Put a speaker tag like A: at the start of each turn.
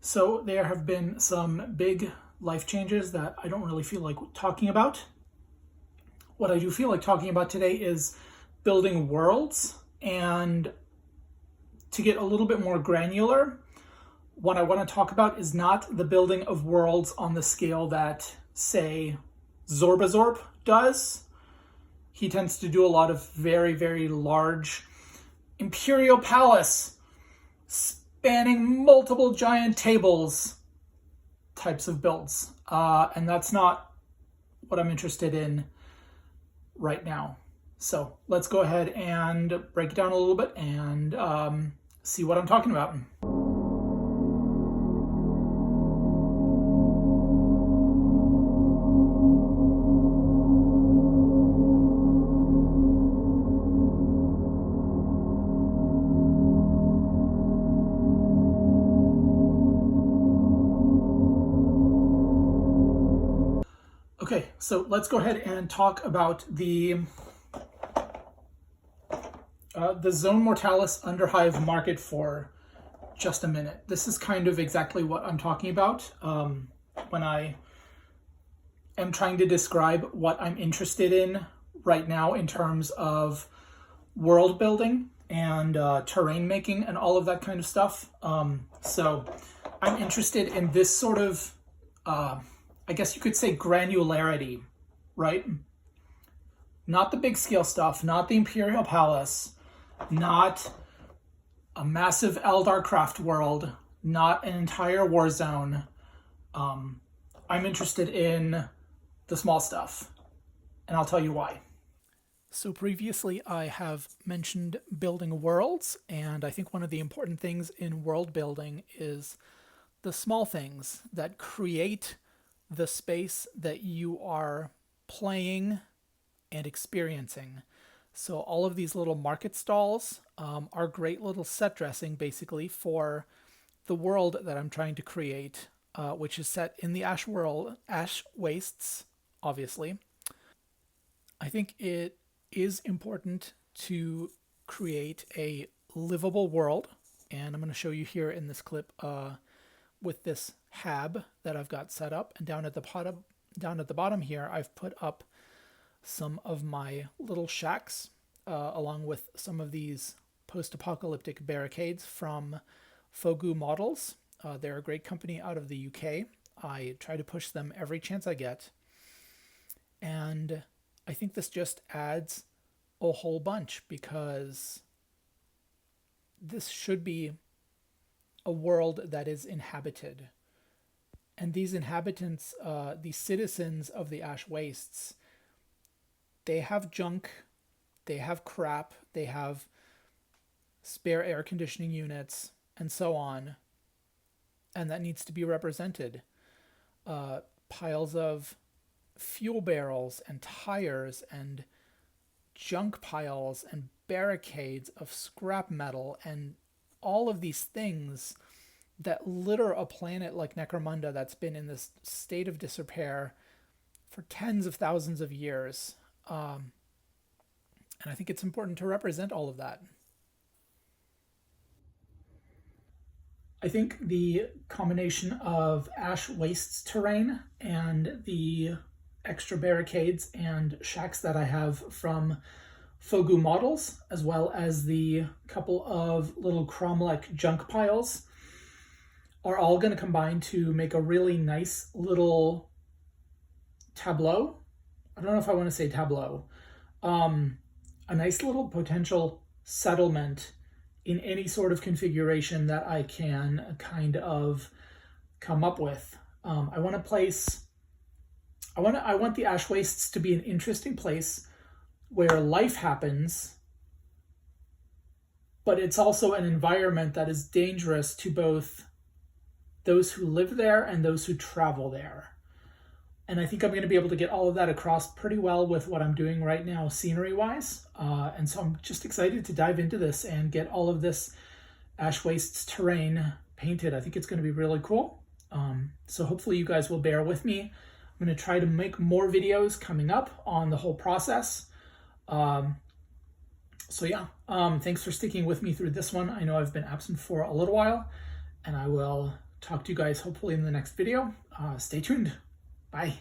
A: So there have been some big life changes that I don't really feel like talking about. What I do feel like talking about today is building worlds. And to get a little bit more granular, what I want to talk about is not the building of worlds on the scale that, say, Zorbazorb does. He tends to do a lot of very, very large Imperial Palace spanning multiple giant tables types of builds. And that's not what I'm interested in right now. So let's go ahead and break it down a little bit and see what I'm talking about. Okay, so let's go ahead and talk about the Zone Mortalis Underhive market for just a minute. This is kind of exactly what I'm talking about when I am trying to describe what I'm interested in right now in terms of world building and terrain making and all of that kind of stuff. So I'm interested in this sort of I guess you could say granularity, right? Not the big scale stuff, not the Imperial Palace, not a massive Eldarcraft world, not an entire war zone. I'm interested in the small stuff, and I'll tell you why. So previously I have mentioned building worlds, and I think one of the important things in world building is the small things that create the space that you are playing and experiencing. So all of these little market stalls are great little set dressing basically for the world that I'm trying to create, which is set in the Ash Wastes, obviously. I think it is important to create a livable world, and I'm going to show you here in this clip with this hab that I've got set up, and down at the bottom here I've put up some of my little shacks along with some of these post-apocalyptic barricades from Fogu Models. They're a great company out of the UK. I try to push them every chance I get, and I think this just adds a whole bunch because this should be a world that is inhabited. And these inhabitants, these citizens of the Ash Wastes, they have junk, they have crap, they have spare air conditioning units, and so on. And that needs to be represented. Piles of fuel barrels and tires and junk piles and barricades of scrap metal and all of these things that litter a planet like Necromunda that's been in this state of disrepair for tens of thousands of years. And I think it's important to represent all of that. I think the combination of Ash Wastes terrain and the extra barricades and shacks that I have from Fogu Models, as well as the couple of little Cromlech junk piles, are all going to combine to make a really nice little tableau. I don't know if I want to say tableau. A nice little potential settlement in any sort of configuration that I can kind of come up with. I want the Ash Wastes to be an interesting place where life happens, but it's also an environment that is dangerous to both those who live there and those who travel there. And I think I'm going to be able to get all of that across pretty well with what I'm doing right now scenery-wise. And so I'm just excited to dive into this and get all of this Ash Wastes terrain painted. I think it's going to be really cool. So hopefully you guys will bear with me. I'm going to try to make more videos coming up on the whole process. So yeah, thanks for sticking with me through this one. I know I've been absent for a little while, and I will talk to you guys hopefully in the next video. Stay tuned. Bye.